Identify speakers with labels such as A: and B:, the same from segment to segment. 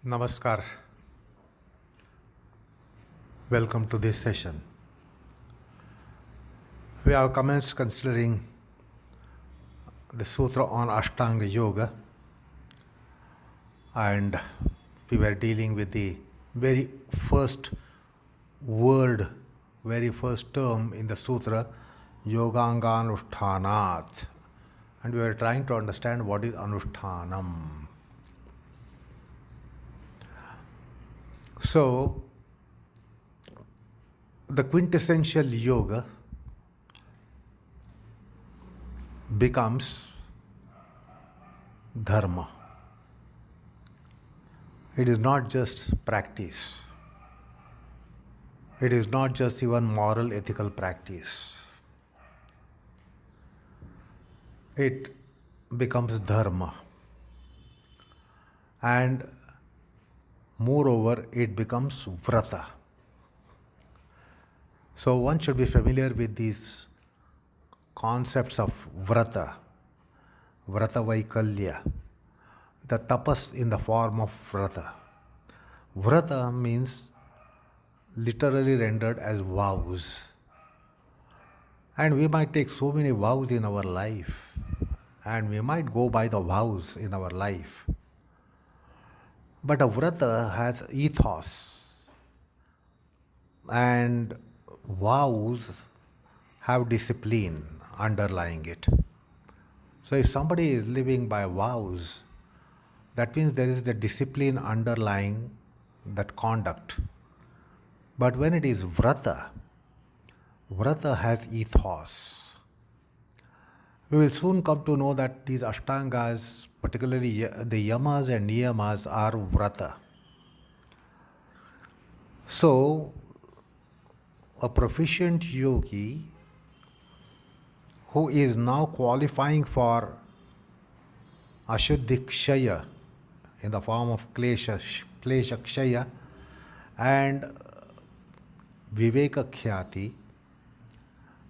A: Namaskar. Welcome to this session. We have commenced considering the sutra on Ashtanga Yoga, and we were dealing with the very first word, very first term in the sutra, Yoganga Anushthanat, and we were trying to understand what is Anushthanam. So, the quintessential yoga becomes Dharma. It is not just practice. It is not just even moral, ethical practice. It becomes Dharma. And moreover, it becomes Vrata. So one should be familiar with these concepts of Vrata, Vrata Vaikalya, the Tapas in the form of Vrata. Vrata means literally rendered as vows. And we might take so many vows in our life, and we might go by the vows in our life. But a Vrata has ethos, and vows have discipline underlying it. So if somebody is living by vows, that means there is the discipline underlying that conduct. But when it is Vrata, Vrata has ethos. We will soon come to know that these Ashtangas, particularly the Yamas and Niyamas, are Vrata. So, a proficient yogi who is now qualifying for Ashuddhikshaya in the form of Kleshakshaya and Vivekakhyati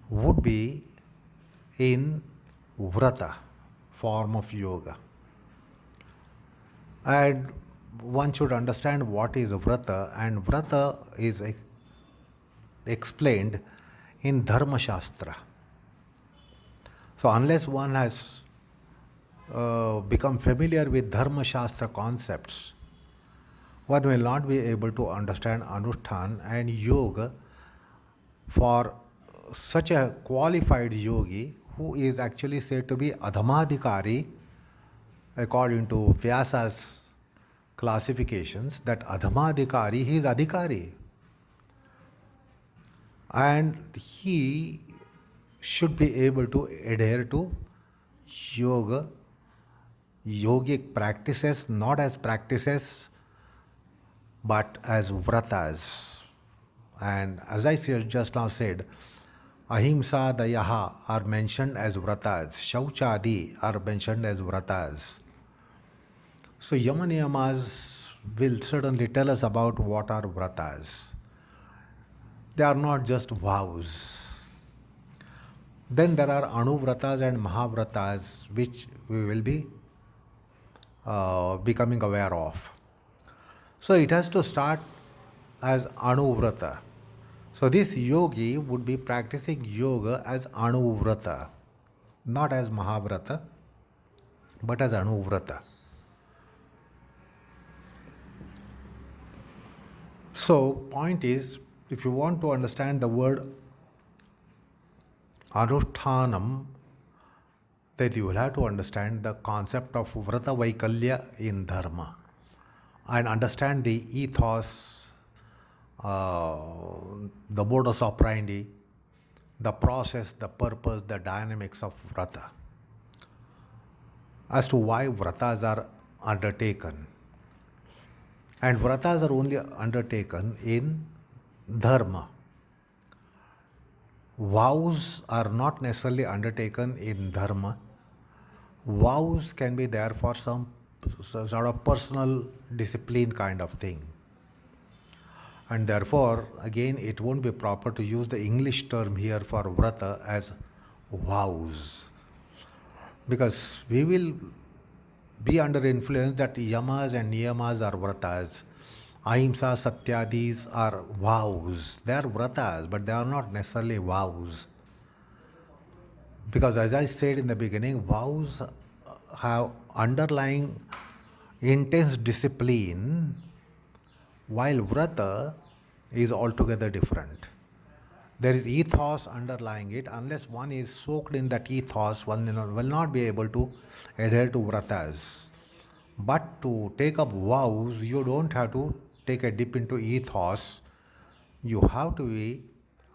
A: would be in Vrata form of yoga. And one should understand what is Vrata, and Vrata is explained in Dharma Shastra. So unless one has become familiar with Dharma Shastra concepts, one will not be able to understand Anushthan and Yoga for such a qualified yogi who is actually said to be Adhama dhikari according to Vyasa's classifications, that Adhama dhikari, he is adhikari. And he should be able to adhere to yoga, yogic practices, not as practices, but as vratas. And as I just now said, ahimsa, dayaha are mentioned as vratas, shauchadi are mentioned as vratas. So Yama-Niyamas will certainly tell us about what are vratas. They are not just vows. Then there are anuvratas and mahavratas, which we will be becoming aware of. So it has to start as anuvrata. So this yogi would be practicing yoga as anuvrata, not as mahavrata, but as anuvrata. So point is, if you want to understand the word Anushtanam, then you will have to understand the concept of Vrata Vaikalya in Dharma and understand the ethos, the modus operandi, the process, the purpose, the dynamics of Vrata, as to why Vratas are undertaken. And Vratas are only undertaken in Dharma. Vows are not necessarily undertaken in Dharma. Vows can be there for some sort of personal discipline kind of thing. And therefore, again, it won't be proper to use the English term here for Vrata as vows. Because we will be under influence that yamas and niyamas are vratas. Ahimsa, satyadis are vows. They are vratas, but they are not necessarily vows. Because as I said in the beginning, vows have underlying intense discipline, while vrata is altogether different. There is ethos underlying it. Unless one is soaked in that ethos, one will not be able to adhere to vratas. But to take up vows, you don't have to take a dip into ethos. You have to be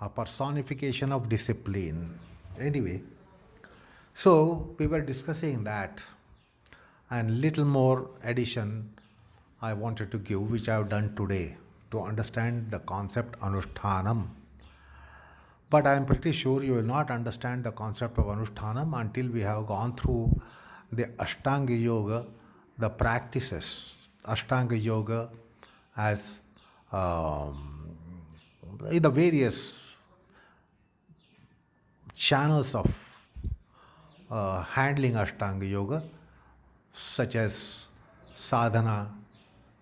A: a personification of discipline. Anyway, so we were discussing that, and little more addition I wanted to give, which I have done today to understand the concept anushtanam. But I am pretty sure you will not understand the concept of anushtanam until we have gone through the Ashtanga Yoga, the practices. Ashtanga Yoga as the various channels of handling Ashtanga Yoga, such as sadhana,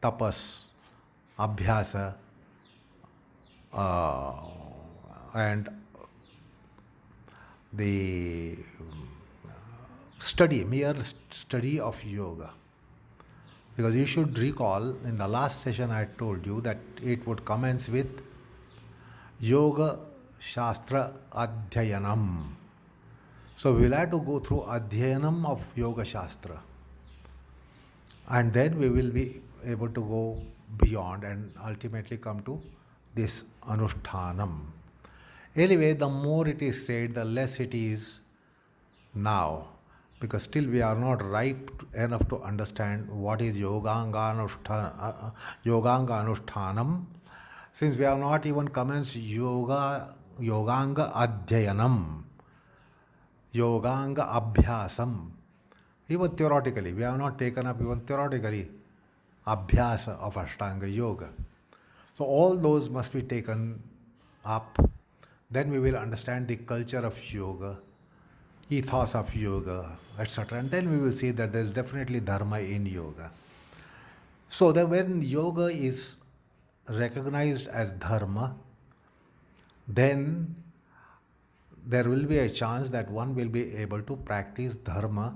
A: tapas, abhyasa, and the mere study of yoga. Because you should recall, in the last session I told you that it would commence with yoga shastra adhyayanam. So we will have to go through adhyayanam of yoga shastra, and then we will be able to go beyond and ultimately come to this anushtanam. Anyway, the more it is said, the less it is now, because still we are not ripe enough to understand what is yoganga anushtanam, since we have not even commenced yoganga adhyayanam, yoganga abhyasam. Even theoretically, we have not taken up even theoretically abhyasa of Ashtanga Yoga. So all those must be taken up. Then we will understand the culture of yoga, ethos of yoga, etc. And then we will see that there is definitely dharma in yoga. So that when yoga is recognized as dharma, then there will be a chance that one will be able to practice dharma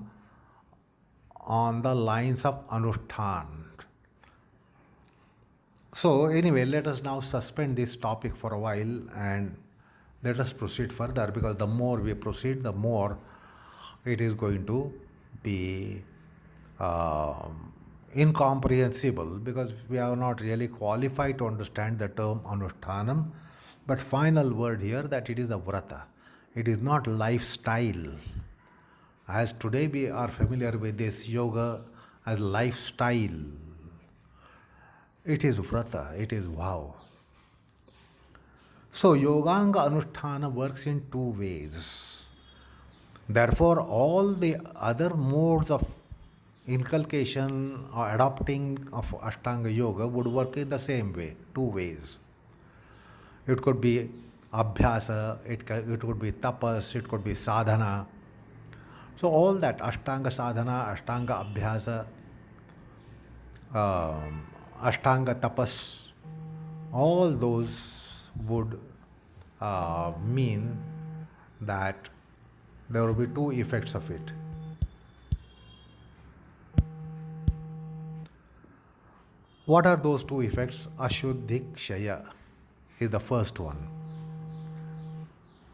A: on the lines of anushtan. So anyway, let us now suspend this topic for a while and let us proceed further, because the more we proceed, the more it is going to be incomprehensible, because we are not really qualified to understand the term anushtanam. But final word here, that it is a vrata. It is not lifestyle. As today we are familiar with this yoga as lifestyle. It is vrata, it is vow. So yoganga anusthana works in two ways. Therefore, all the other modes of inculcation or adopting of Ashtanga Yoga would work in the same way, two ways. It could be abhyasa, it could be tapas, it could be sadhana. So all that Ashtanga sadhana, Ashtanga abhyasa, Ashtanga tapas, all those would mean that there will be two effects of it. What are those two effects? Ashuddhikshaya is the first one.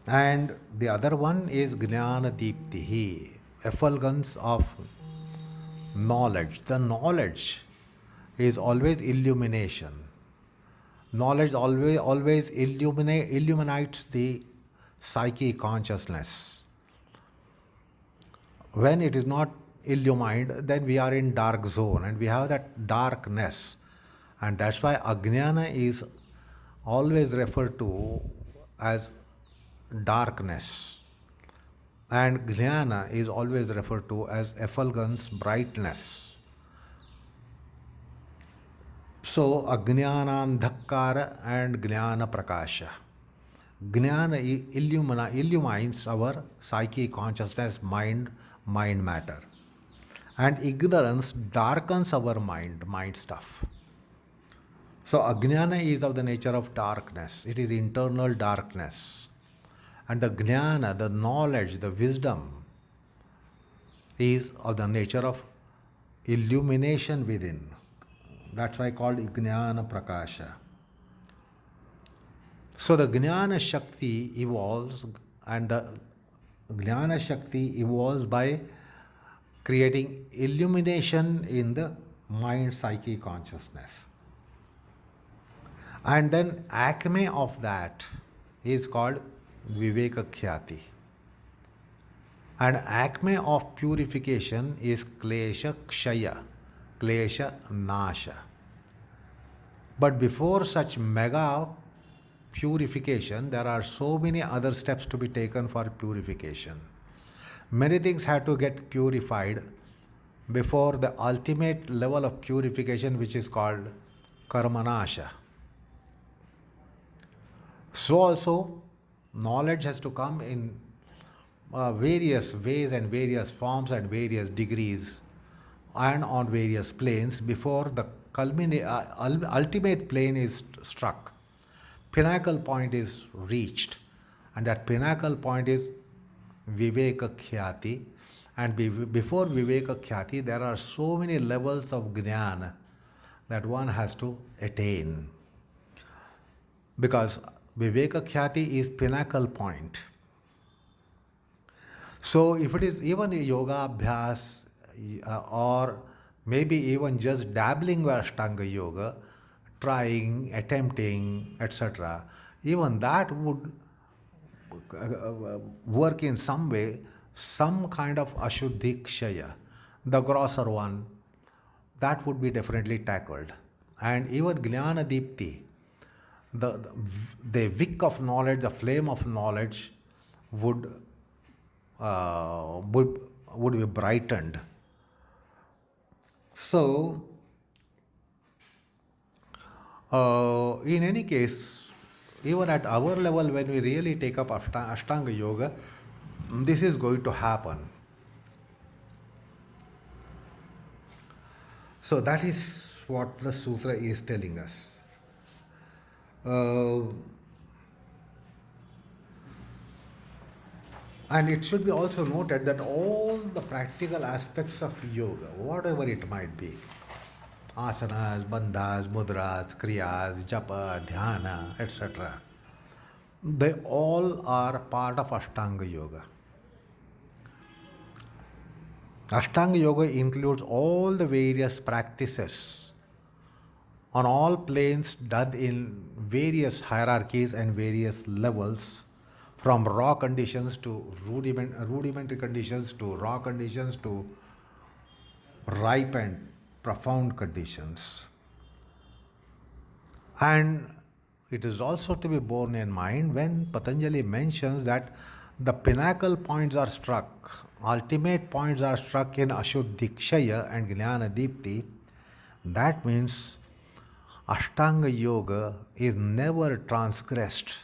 A: And the other one is Jnana Deeptihi, effulgence of knowledge. The knowledge is always illumination. Knowledge always illuminates the psyche consciousness. When it is not illumined, then we are in dark zone and we have that darkness. And that's why Ajnana is always referred to as darkness. And Jnana is always referred to as effulgence, brightness. So, Ajnanam Dhakkara and Jnana Prakasha. Jnana illumines our psyche, consciousness, mind matter. And ignorance darkens our mind stuff. So ajnana is of the nature of darkness. It is internal darkness. And the jnana, the knowledge, the wisdom is of the nature of illumination within. That's why called jnana prakasha. So the jnana shakti evolves, and the jnana shakti evolves by creating illumination in the mind psyche consciousness. And then acme of that is called viveka khyati. And acme of purification is klesha kshaya, klesha nasha. But before such mega purification, there are so many other steps to be taken for purification. Many things have to get purified before the ultimate level of purification, which is called karmanasha. So also, knowledge has to come in various ways and various forms and various degrees and on various planes before the ultimate plane is struck. Pinnacle point is reached, and that pinnacle point is viveka khyati. And before viveka khyati, there are so many levels of jnana that one has to attain. Because viveka khyati is pinnacle point. So if it is even a yoga abhyas or maybe even just dabbling with Ashtanga Yoga, trying, attempting, etc., even that would work in some way, some kind of ashuddhi kshaya, the grosser one, that would be definitely tackled. And even jnana dipti, the wick of knowledge, the flame of knowledge would be brightened. So, in any case, even at our level, when we really take up Ashtanga Yoga, this is going to happen. So that is what the sutra is telling us. And it should be also noted that all the practical aspects of yoga, whatever it might be, asanas, bandhas, mudras, kriyas, japa, dhyana, etc., they all are part of Ashtanga Yoga. Ashtanga Yoga includes all the various practices on all planes done in various hierarchies and various levels, from raw conditions to rudimentary conditions to raw conditions to ripe and profound conditions. And it is also to be borne in mind when Patanjali mentions that the pinnacle points are struck, ultimate points are struck in Ashuddhi Kshaya and Jnana Dipti. That means Ashtanga Yoga is never transgressed,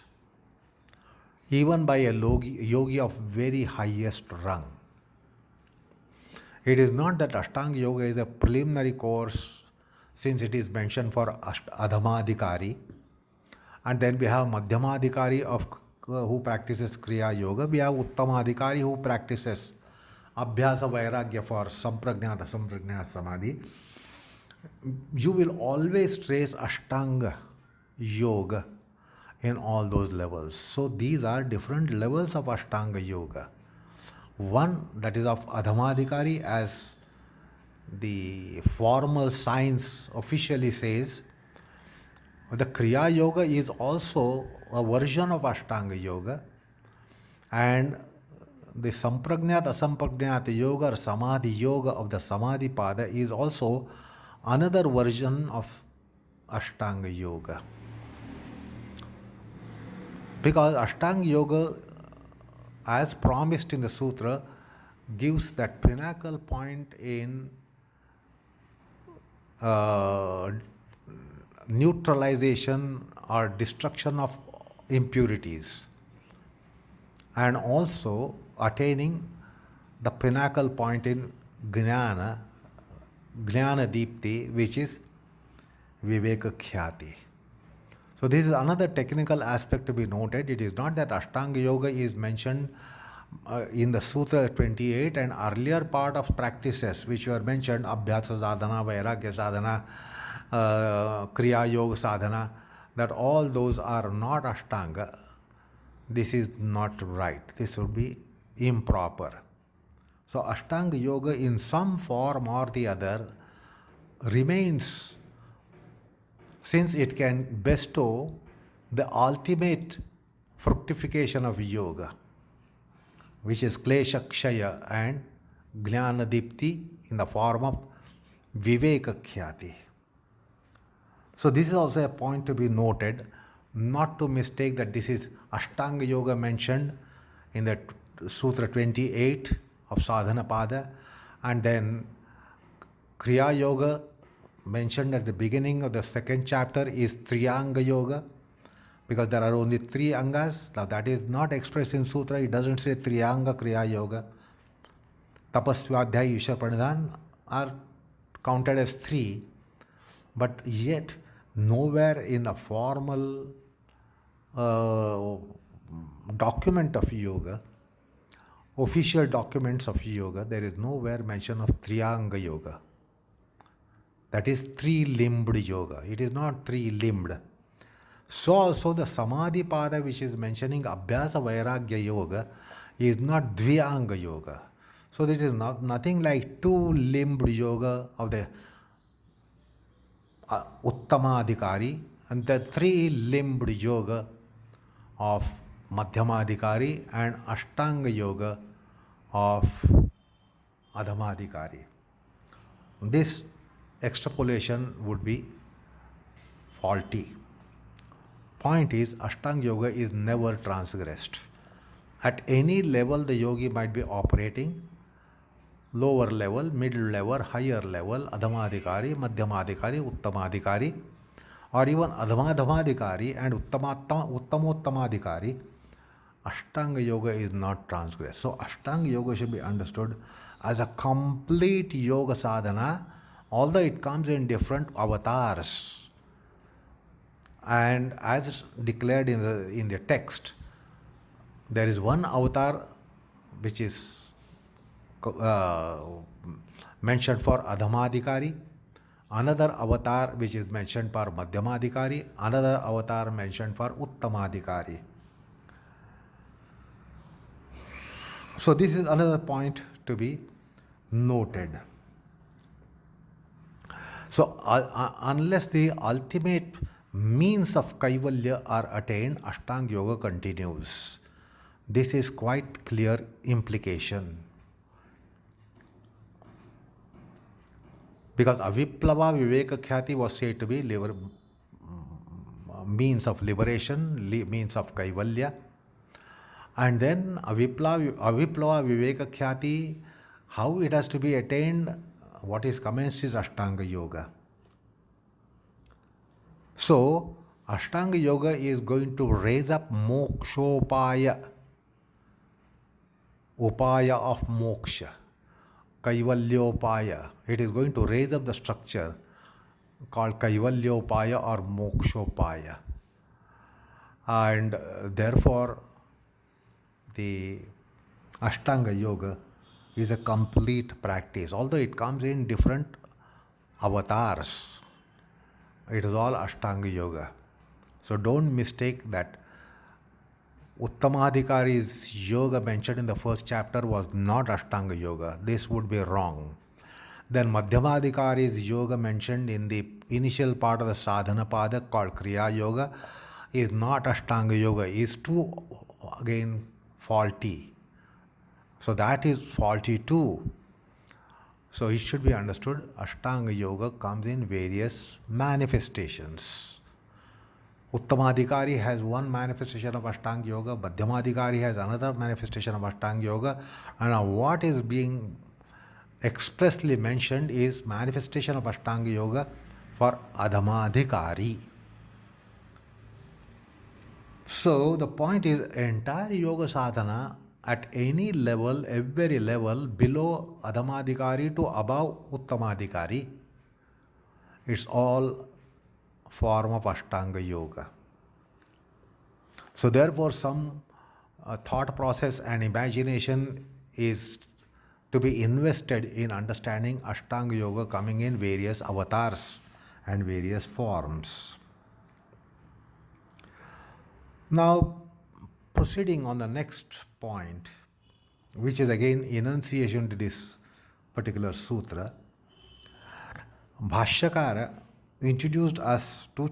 A: even by a yogi of very highest rung. It is not that Ashtanga Yoga is a preliminary course, since it is mentioned for Adhama dhikari, and then we have Madhyama dhikari who practices Kriya Yoga, we have Uttama dhikari who practices Abhyasa Vairagya for Samprajnata Samadhi. You will always trace Ashtanga Yoga in all those levels. So these are different levels of Ashtanga Yoga. One that is of Adhamadhikari, as the formal science officially says. The Kriya Yoga is also a version of Ashtanga Yoga, and the Samprajnat Asamprajnat Yoga or Samadhi Yoga of the Samadhi Pada is also another version of Ashtanga Yoga. Because Ashtanga Yoga, as promised in the sutra, gives that pinnacle point in neutralization or destruction of impurities, and also attaining the pinnacle point in jnana, Jnana Deepti, which is Viveka Khyati. So this is another technical aspect to be noted. It is not that Ashtanga Yoga is mentioned in the Sutra 28 and earlier part of practices which were mentioned, Abhyasa Sadhana, Vairagya Sadhana, Kriya Yoga Sadhana, that all those are not Ashtanga. This is not right. This would be improper. So Ashtanga Yoga in some form or the other remains, since it can bestow the ultimate fructification of yoga, which is Klesha Kshaya and Jnana Dipti in the form of Viveka Khyati. So this is also a point to be noted, not to mistake that this is Ashtanga Yoga mentioned in the Sutra 28 of Sadhana Pada, and then Kriya Yoga mentioned at the beginning of the second chapter is Tri-anga Yoga, because there are only 3 angas. Now that is not expressed in Sutra. It doesn't say Tri-anga Kriya Yoga. Tapas, Swadhyaya, Ishwar Pranidhan are counted as 3, but yet nowhere in a formal document of yoga, official documents of yoga, there is nowhere mention of Tri-anga Yoga. That is 3-limbed yoga. It is not 3-limbed. So also the Samadhi Pada, which is mentioning Abhyasa Vairagya Yoga, is not Dwi-anga Yoga. So it is nothing like 2-limbed yoga of the Uttamadhikari and the 3-limbed yoga of Madhyamadhikari and Ashtanga Yoga of Adhamadhikari. This extrapolation would be faulty. Point is, Ashtanga Yoga is never transgressed. At any level the yogi might be operating, lower level, middle level, higher level, Adhamadhikari, Madhyamadhikari, Uttamadhikari, or even Adhamadhamadhikari and Uttamottamadhikari, Ashtanga Yoga is not transgressed. So Ashtanga Yoga should be understood as a complete yoga sadhana, although it comes in different avatars. And as declared in the text, there is one avatar which is mentioned for Adhamadhikari, another avatar which is mentioned for Madhyamadhikari, another avatar mentioned for Uttamadhikari. So this is another point to be noted. So unless the ultimate means of Kaivalya are attained, Ashtanga Yoga continues. This is quite clear implication. Because Aviplava Viveka Khyati was said to be means of liberation, means of Kaivalya. And then Aviplava Viveka Khyati, how it has to be attained, what is commenced is Ashtanga Yoga. So, Ashtanga Yoga is going to raise up mokshopaya, upaya of moksha, Kaivalyopaya. It is going to raise up the structure called Kaivalyopaya or mokshopaya. And therefore, the Ashtanga Yoga is a complete practice. Although it comes in different avatars, it is all Ashtanga Yoga. So don't mistake that Uttamadhikari's yoga mentioned in the first chapter was not Ashtanga Yoga. This would be wrong. Then Madhyamadhikari's yoga mentioned in the initial part of the Sadhana Pada called Kriya Yoga is not Ashtanga Yoga, is too, again, faulty. So that is faulty too. So it should be understood, Ashtanga Yoga comes in various manifestations. Uttamadhikari has one manifestation of Ashtanga Yoga, Madhyamadhikari has another manifestation of Ashtanga Yoga, and now what is being expressly mentioned is manifestation of Ashtanga Yoga for Adhamadhikari. So the point is, entire yoga sadhana at any level, every level, below Adhama dhikari to above Uttama dhikari, it's all form of Ashtanga Yoga. So therefore some thought process and imagination is to be invested in understanding Ashtanga Yoga coming in various avatars and various forms. Now, proceeding on the next point, which is again enunciation to this particular sutra, Bhashyakara introduced us to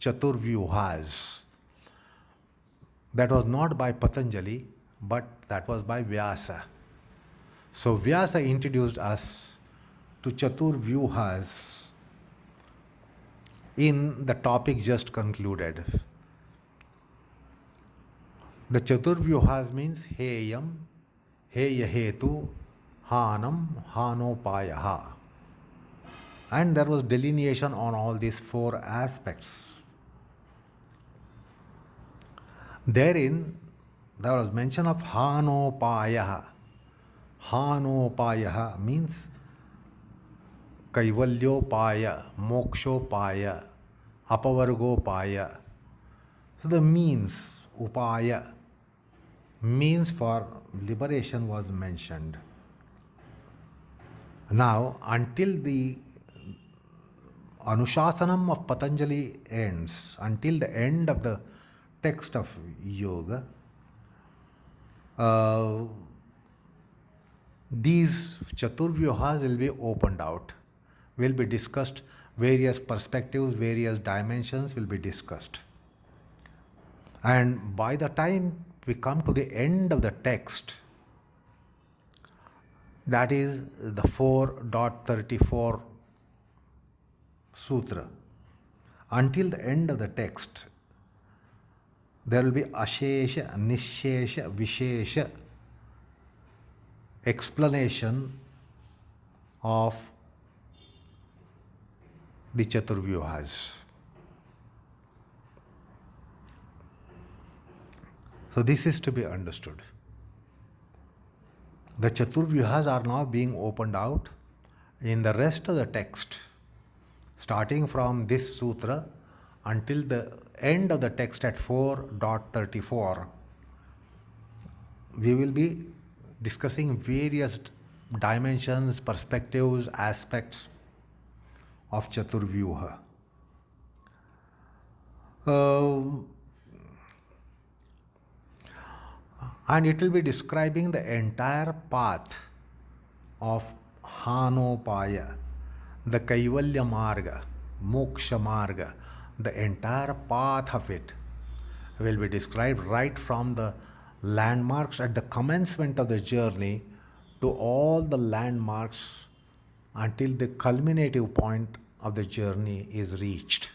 A: Caturvyuhas. That was not by Patanjali, but that was by Vyasa. So Vyasa introduced us to Caturvyuhas in the topic just concluded. The Caturvyuhas means Heyam, Heyahetu, Hanam, nopayah. And there was delineation on all these four aspects. Therein, there was mention of nopayah. Nopayah means Kaivalyopaya, Mokshopaya, Apavargopaya. So the means, upaya, means for liberation was mentioned. Now, until the anushasanam of Patanjali ends, until the end of the text of yoga, these Caturvyuhas will be opened out, will be discussed, various perspectives, various dimensions will be discussed. And by the time we come to the end of the text, that is the 4.34 sutra, until the end of the text, there will be ashesha, nishesha, vishesha explanation of the Caturvyuhas. So this is to be understood. The Caturvyuhas are now being opened out in the rest of the text, starting from this sutra until the end of the text at 4.34. We will be discussing various dimensions, perspectives, aspects of Caturvyuha. And it will be describing the entire path of nopayah, the Kaivalya marga, moksha marga, the entire path of it will be described right from the landmarks at the commencement of the journey to all the landmarks until the culminative point of the journey is reached.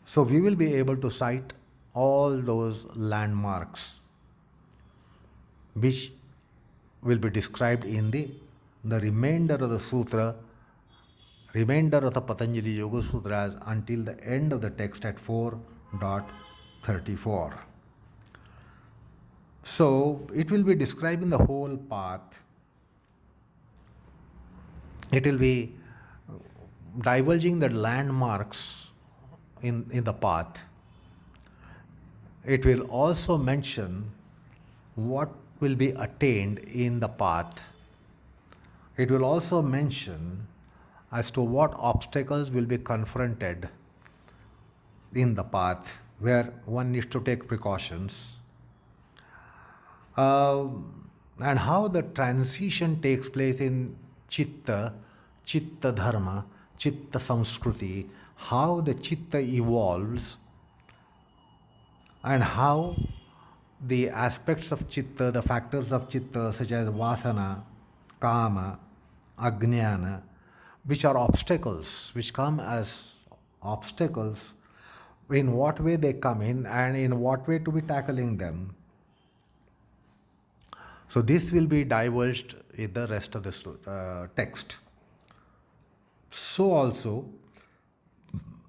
A: So we will be able to cite all those landmarks which will be described in the remainder of the sutra, remainder of the Patanjali Yoga Sutras until the end of the text at 4.34. So it will be describing the whole path. It will be divulging the landmarks in the path. It will also mention what will be attained in the path. It will also mention as to what obstacles will be confronted in the path, where one needs to take precautions, and how the transition takes place in chitta dharma, chitta samskruti, how the chitta evolves, and how the aspects of chitta, the factors of chitta such as vasana, kama, ajnana, which are obstacles, which come as obstacles, in what way they come in and in what way to be tackling them. So this will be divulged in the rest of the text. So also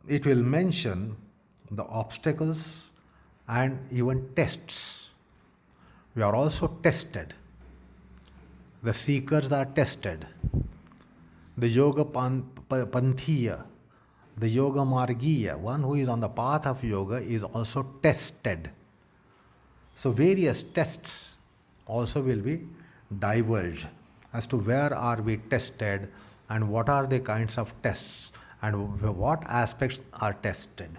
A: it will mention the obstacles and even tests we are also tested. The seekers are tested. The yoga panthiya, the yoga margiya, one who is on the path of yoga, is also tested. So various tests also will be diverged as to where are we tested and what are the kinds of tests and what aspects are tested.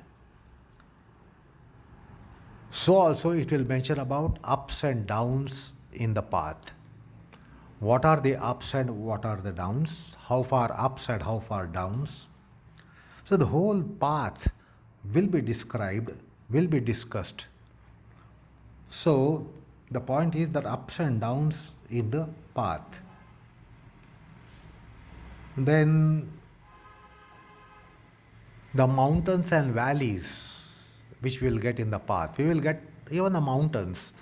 A: So also it will mention about ups and downs in the path. What are the ups and what are the downs? How far ups and how far downs? So the whole path will be described, will be discussed. So the point is that ups and downs in the path. Then the mountains and valleys which we will get in the path. We will get even the mountains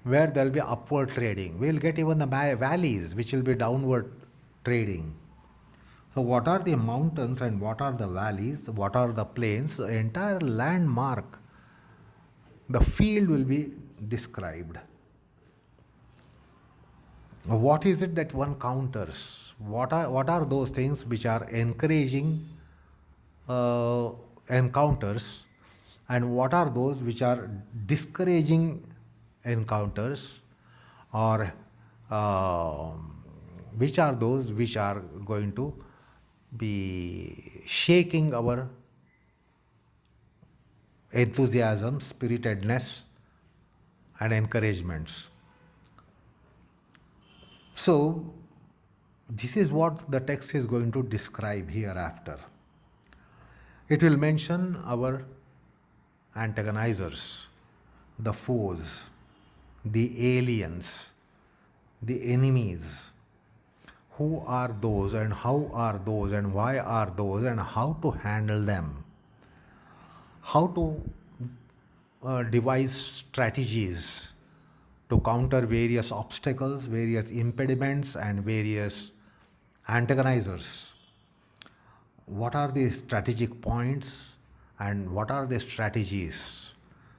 A: where there will be upward trading. We will get even the valleys which will be downward trading. So what are the mountains and what are the valleys? What are the plains? The entire landmark, the field will be described. What is it that one counters? What are those things which are encouraging encounters, and what are those which are discouraging encounters, or which are those which are going to be shaking our enthusiasm, spiritedness, and encouragements. So this is what the text is going to describe hereafter. It will mention our antagonizers, the foes, the aliens, the enemies. Who are those and how are those and why are those and how to handle them? How to devise strategies to counter various obstacles, various impediments and various antagonizers. What are the strategic points and what are the strategies?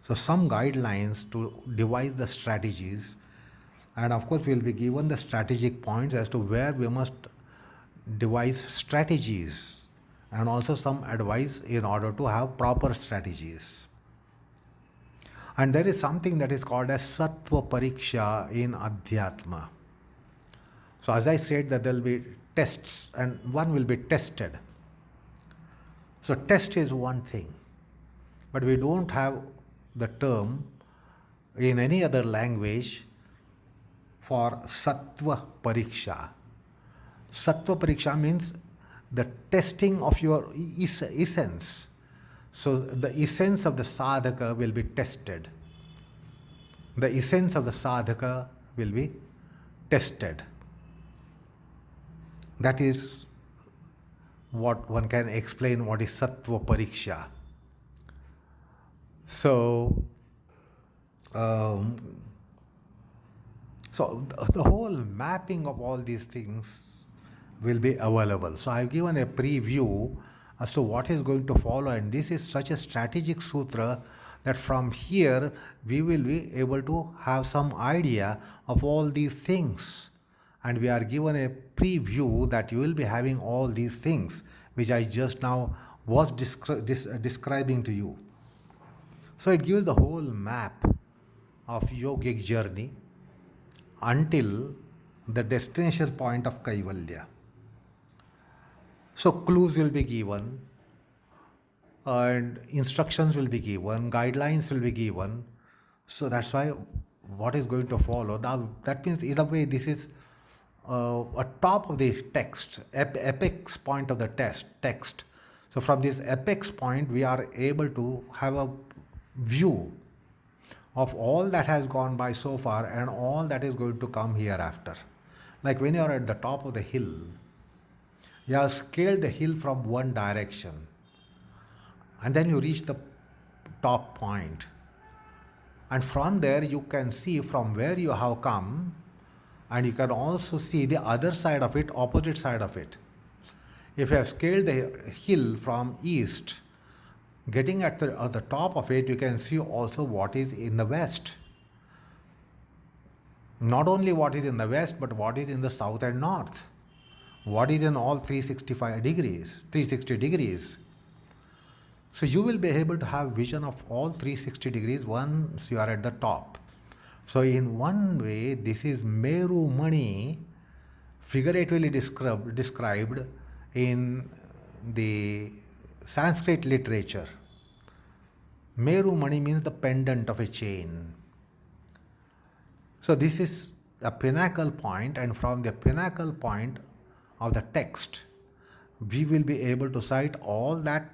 A: So some guidelines to devise the strategies, and of course we will be given the strategic points as to where we must devise strategies, and also some advice in order to have proper strategies. And there is something that is called as sattva pariksha in adhyatma. So as I said that there will be tests and one will be tested. So test is one thing, but we don't have the term in any other language for sattva pariksha. Sattva pariksha means the testing of your essence. So the essence of the sadhaka will be tested. The essence of the sadhaka will be tested. That is what one can explain what is sattva pariksha. So the whole mapping of all these things will be available. So I've given a preview as to what is going to follow, and this is such a strategic sutra that from here we will be able to have some idea of all these things. And we are given a preview that you will be having all these things which I just now was describing to you. So it gives the whole map of yogic journey until the destination point of Kaivalya. So clues will be given and instructions will be given, guidelines will be given. So that's why what is going to follow. That means in a way this is a top of the text, apex point of the text. So from this apex point we are able to have a view of all that has gone by so far and all that is going to come hereafter. Like when you are at the top of the hill, you have scaled the hill from one direction and then you reach the top point. And from there you can see from where you have come, and you can also see the other side of it, opposite side of it. If you have scaled the hill from east, getting at the top of it, you can see also what is in the west. Not only what is in the west, but what is in the south and north. What is in all 365 degrees, 360 degrees. So you will be able to have vision of all 360 degrees once you are at the top. So in one way, this is Meru Mani, figuratively described in the Sanskrit literature. Meru Mani means the pendant of a chain. So this is a pinnacle point, and from the pinnacle point of the text, we will be able to cite all that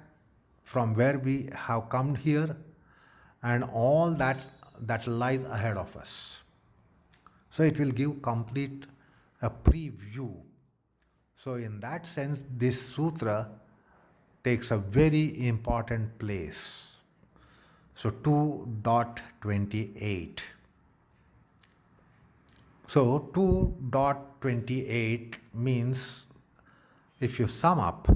A: from where we have come here and all that lies ahead of us. So it will give complete a preview. So in that sense, this sutra takes a very important place. So 2.28. So 2.28 means, if you sum up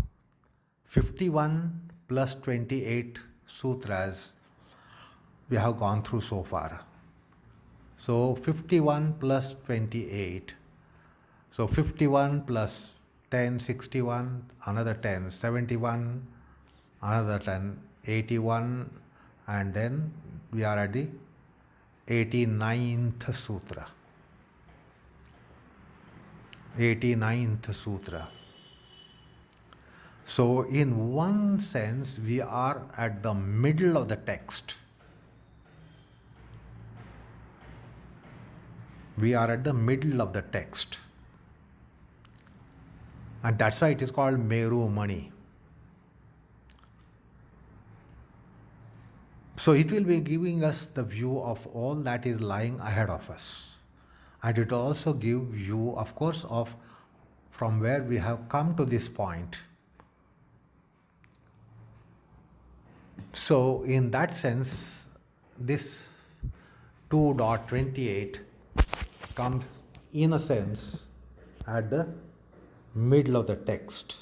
A: 51 plus 28 sutras we have gone through so far. So 51 plus 28. So 51 plus 10, 61, another 10, 71, another 10, 81, and then we are at the 89th sutra. 89th sutra. So in one sense, we are at the middle of the text. We are at the middle of the text. And that's why it is called Meru Mani. So it will be giving us the view of all that is lying ahead of us. And it also gives view, of course, of from where we have come to this point. So in that sense, this 2.28 comes in a sense at the middle of the text.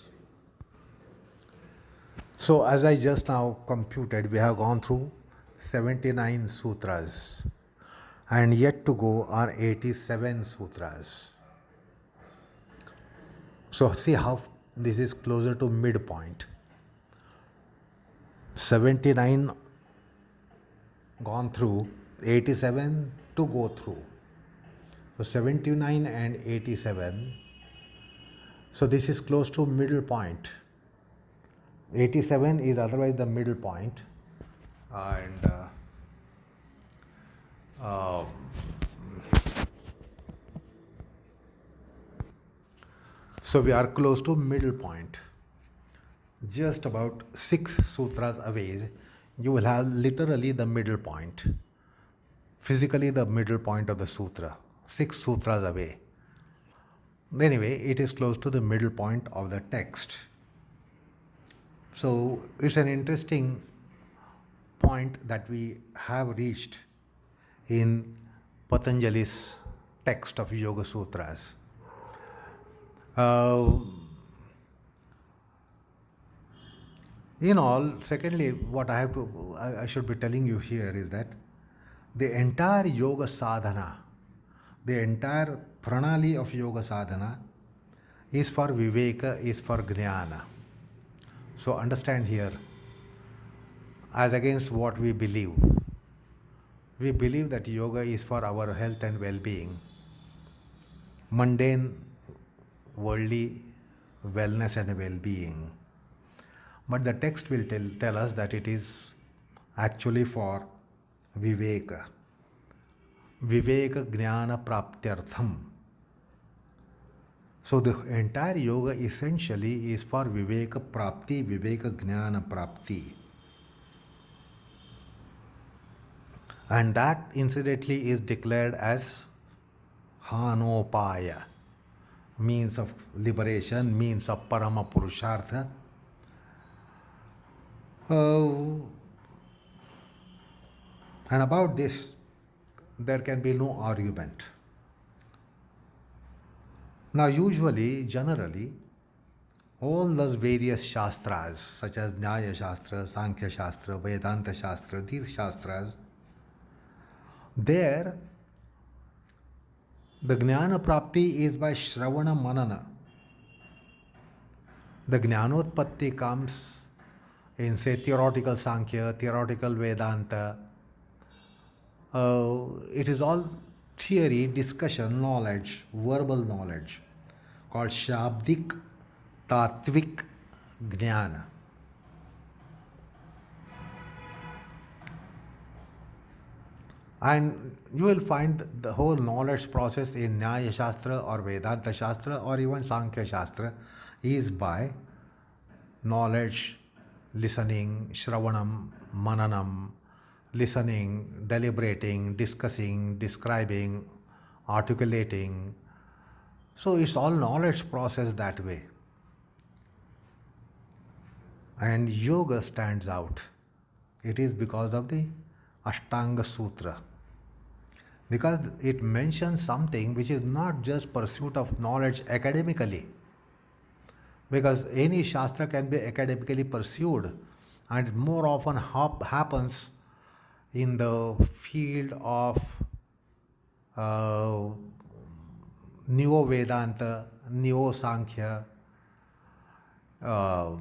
A: So as I just now computed, we have gone through 79 sutras, and yet to go are 87 sutras. So see how this is closer to midpoint. 79 gone through, 87 to go through. So 79 and 87. So this is close to middle point. 87 is otherwise the middle point. And so we are close to middle point. Just about 6 sutras away, you will have literally the middle point. Physically the middle point of the sutra. 6 sutras away. Anyway, it is close to the middle point of the text. So it's an interesting point that we have reached in Patanjali's text of Yoga Sutras. In all, secondly, what I should be telling you here is that the entire yoga sadhana, the entire pranali of yoga sadhana is for viveka, is for jnana. So understand here, as against what we believe. We believe that yoga is for our health and well-being, mundane, worldly wellness and well-being. But the text will tell us that it is actually for viveka. Viveka jnana praptyartham. So the entire yoga essentially is for viveka prapti, viveka jnana prapti. And that incidentally is declared as nopayah, means of liberation, means of parama purushartha. And about this, there can be no argument. Now, usually, generally, all those various shastras, such as Nyaya Shastra, Sankhya Shastra, Vedanta Shastra, these shastras, there The Jnana Prapti is by Shravana Manana. The Jnanotpatti comes in, say, theoretical Sankhya, theoretical Vedanta. It is all theory, discussion, knowledge, verbal knowledge, called Shabdik Tatvik Jnana. And you will find the whole knowledge process in Nyaya Shastra or Vedanta Shastra or even Sankhya Shastra is by knowledge, listening, Shravanam, Mananam, listening, deliberating, discussing, describing, articulating. So it's all knowledge process that way. And yoga stands out. It is because of the Ashtanga Sutra. Because it mentions something which is not just pursuit of knowledge academically. Because any Shastra can be academically pursued, and it more often happens in the field of Neo Vedanta, Neo Sankhya, or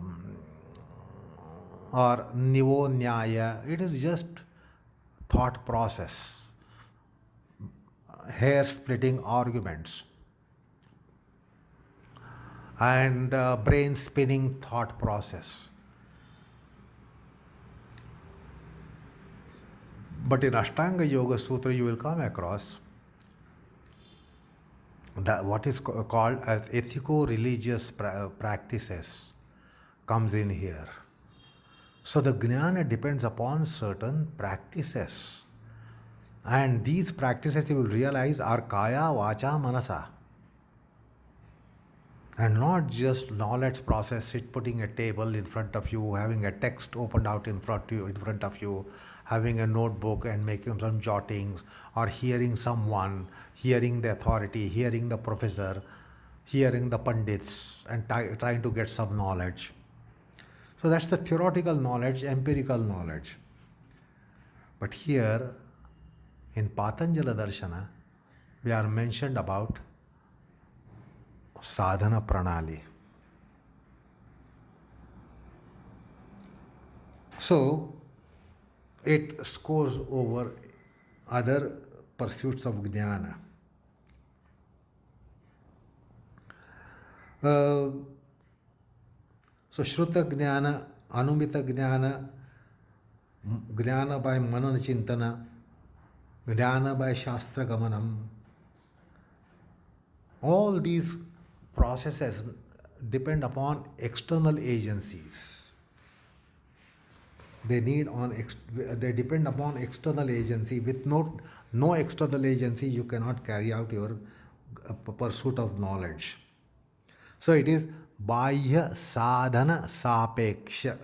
A: Neo Nyaya. It is just thought process, hair splitting arguments, and brain spinning thought process. But in Ashtanga Yoga Sutra, you will come across that what is called as ethico-religious practices comes in here. So the jnana depends upon certain practices. And these practices, you will realize, are kaya, vacha, manasa. And not just knowledge process, putting a table in front of you, having a text opened out in front of you, having a notebook and making some jottings, or hearing someone, hearing the authority, hearing the professor, hearing the pandits, and trying to get some knowledge. So that's the theoretical knowledge, empirical knowledge. But here, in Patanjala Darshana, we are mentioned about sadhana pranali. So it scores over other pursuits of jnana. So Shruta jnana, Anumita jnana, jnana by Manana Chintana, jnana by Shastra Gamanam. All these processes depend upon external agencies. They depend upon external agency. With no external agency, you cannot carry out your pursuit of knowledge. So it is Bahya Sadhana Sapeksha.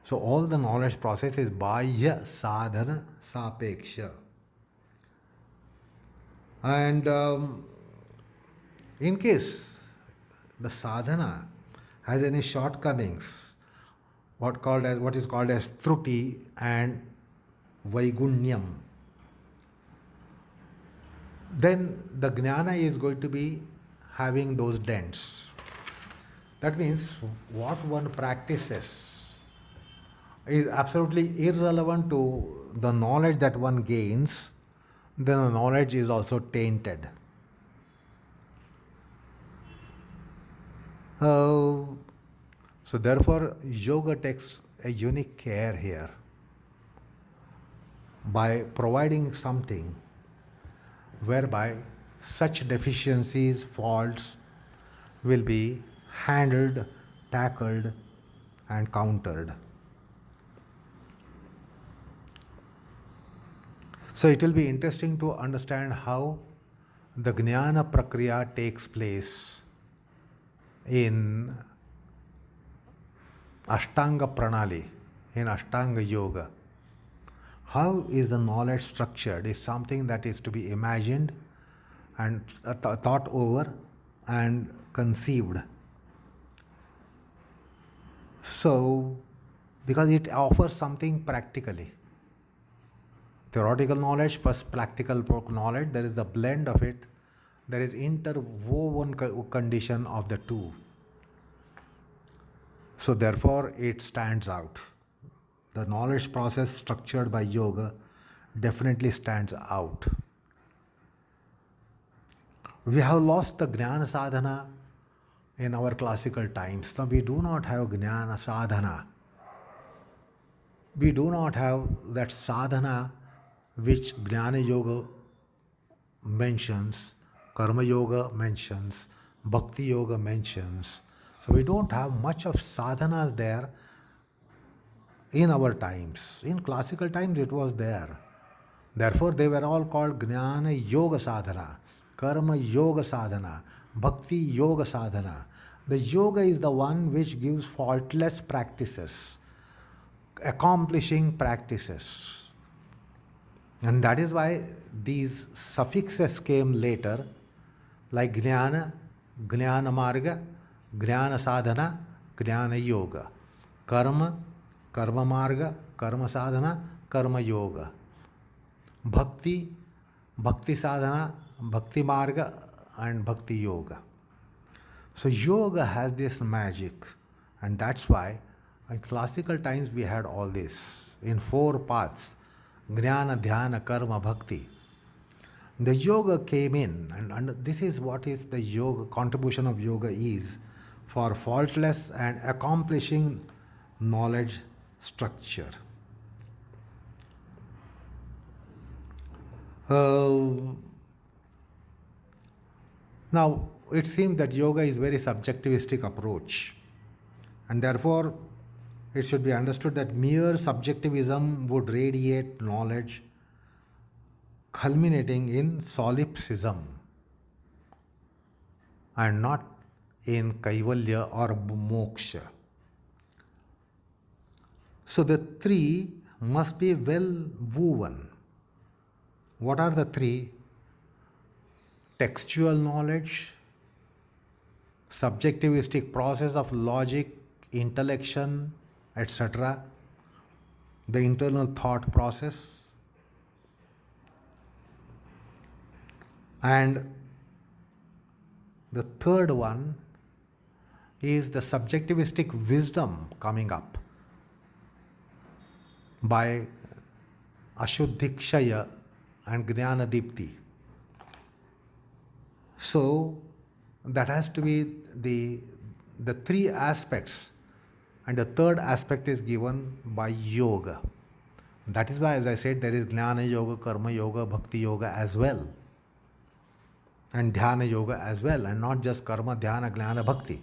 A: So all the knowledge process is Bahya Sadhana Sapeksha. And in case the sadhana has any shortcomings, what is called as truti and vaigunyam, then the jnana is going to be having those dents. That means what one practices is absolutely irrelevant to the knowledge that one gains, then the knowledge is also tainted. So therefore, yoga takes a unique care here by providing something whereby such deficiencies, faults will be handled, tackled, and countered. So it will be interesting to understand how the jnana prakriya takes place in Ashtanga Pranali, in Ashtanga Yoga. How is the knowledge structured is something that is to be imagined and thought over and conceived. So, because it offers something practically. theoretical knowledge plus practical knowledge. There is the blend of it. There is interwoven condition of the two. So therefore it stands out. The knowledge process structured by yoga definitely stands out. We have lost the Jnana sadhana in our classical times. Now we do not have Jnana sadhana. We do not have that sadhana which Jnana Yoga mentions, Karma Yoga mentions, Bhakti Yoga mentions. So we don't have much of sadhanas there in our times. In classical times it was there. Therefore they were all called Jnana Yoga sadhana, Karma Yoga sadhana, Bhakti Yoga sadhana. The yoga is the one which gives faultless practices, accomplishing practices. And that is why these suffixes came later, like Jnana, Jnana Marga, Jnana Sadhana, Jnana Yoga. Karma, Karma Marga, Karma Sadhana, Karma Yoga. Bhakti, Bhakti Sadhana, Bhakti Marga, and Bhakti Yoga. So yoga has this magic, and that's why in classical times we had all this in 4 paths: Jnana, Dhyana, Karma, Bhakti. The yoga came in, and this is what is the yoga contribution of yoga is for faultless and accomplishing knowledge structure. Now it seems that yoga is very subjectivistic approach, and therefore it should be understood that mere subjectivism would radiate knowledge culminating in solipsism and not in Kaivalya or Moksha. So the 3 must be well woven. What are the 3? Textual knowledge, subjectivistic process of logic, intellection, etc., the internal thought process, and the third one is the subjectivistic wisdom coming up by Ashuddhikshaya and Jnana Dipti. So that has to be the 3 aspects, and the third aspect is given by yoga. That is why, as I said, there is Jnana Yoga, Karma Yoga, Bhakti Yoga as well, and Dhyana Yoga as well, and not just Karma, Dhyana, Jnana, Bhakti,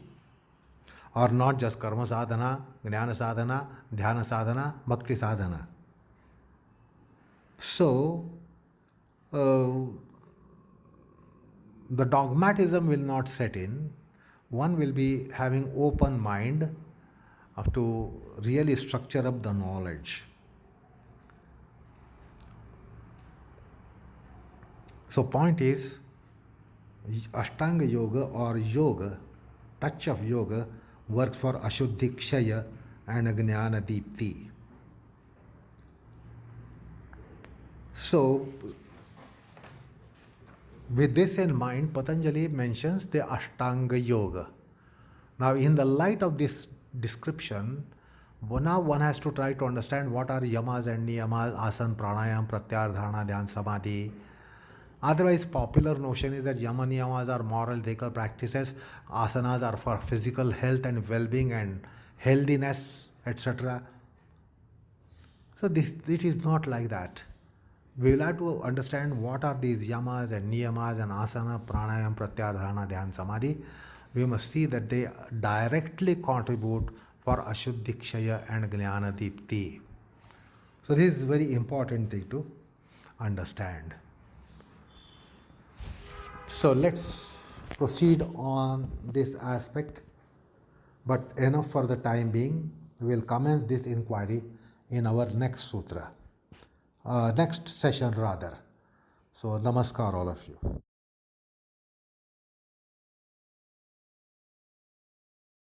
A: or not just Karma Sadhana, Jnana Sadhana, Dhyana Sadhana, Bhakti Sadhana. So the dogmatism will not set in. One will be having open mind to really structure up the knowledge. So point is, Ashtanga Yoga or Yoga, touch of Yoga, works for Ashuddhikshaya and Jnana Dipti. So with this in mind, Patanjali mentions the Ashtanga Yoga. Now in the light of this description, now one has to try to understand what are yamas and niyamas, asana, pranayam, pratyahara, dharana, dhyan, samadhi. Otherwise, popular notion is that Yama-Niyamas are moral ethical practices, asanas are for physical health and well-being and healthiness, etc. So it is not like that. We will have to understand what are these yamas and niyamas and asana, pranayam, pratyahara, dharana, dhyan, samadhi. We must see that they directly contribute for Ashuddhikshaya and Jnana Dipti. So this is very important thing to understand. So let's proceed on this aspect, but enough for the time being. We will commence this inquiry in our next sutra, next session rather. So namaskar all of you.